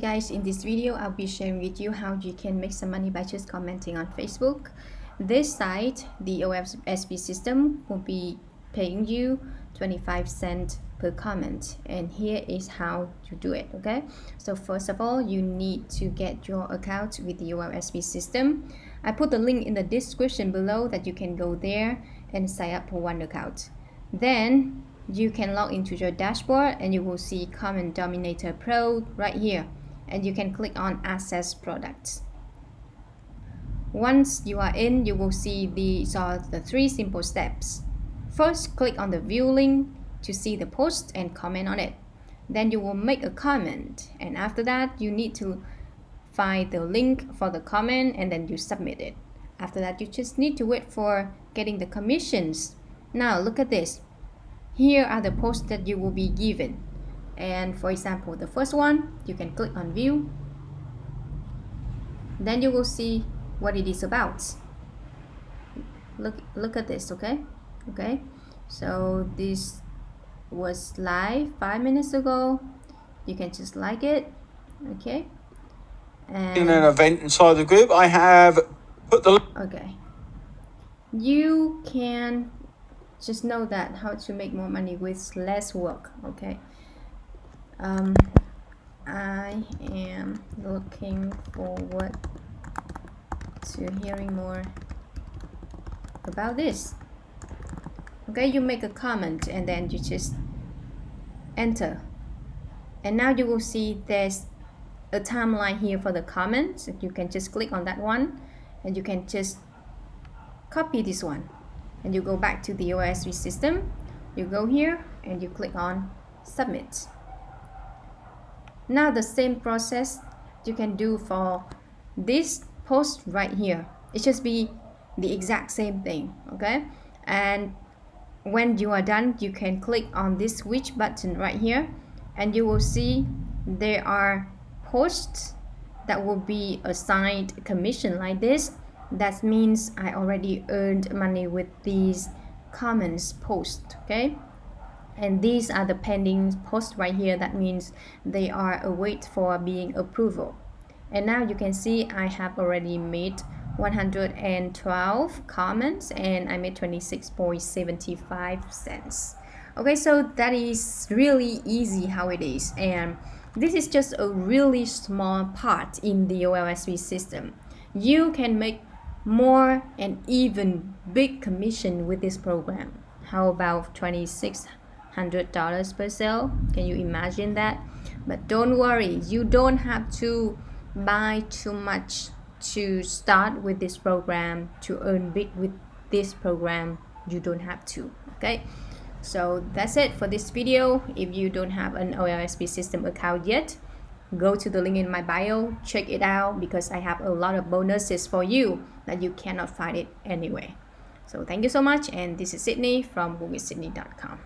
Guys, in this video I'll be sharing with you how you can make some money by just commenting on Facebook. This site, the olsp system, will be paying you 25 cents per comment, and here is how you do it. Okay, so first of all, you need to get your account with the olsp system. I put the link in the description below that you can go there and sign up for one account. Then you can log into your dashboard and you will see Comment Dominator Pro right here, and you can click on Access Products. Once you are in, you will see these are the 3 simple steps. First, click on the view link to see the post and comment on it. Then you will make a comment, and after that you need to find the link for the comment and then you submit it. After that, you just need to wait for getting the commissions. Now look at this. Here are the posts that you will be given. And for example, the first one, you can click on view. Then you will see what it is about. Look at this. Okay, so this was live 5 minutes ago. You can just like it. Okay, and in an event inside the group, I have put the you can just know that how to make more money with less work. Okay, I am looking forward to hearing more about this. Okay, you make a comment and then you just enter, and now you will see there's a timeline here for the comments. You can just click on that one and you can just copy this one, and you go back to the olsp system. You go here and you click on submit. Now the same process you can do for this post right here. It just be the exact same thing. Okay, and when you are done, you can click on this switch button right here, and you will see there are posts that will be assigned commission like this. That means I already earned money with these comments post. Okay, and these are the pending posts right here. That means they are await for being approval. And now you can see I have already made 112 comments and I made 26.75 cents. Okay, so that is really easy how it is, and this is just a really small part in the olsp system. You can make more and even big commission with this program. How about $2,600 per sale? Can you imagine that? But don't worry, you don't have to buy too much to start with this program to earn big with this program. You don't have to. Okay, so that's it for this video. If you don't have an olsp system account yet, go to the link in my bio, check it out, because I have a lot of bonuses for you that you cannot find it anywhere. So thank you so much, and this is Sydney from WorkWithSydney.com.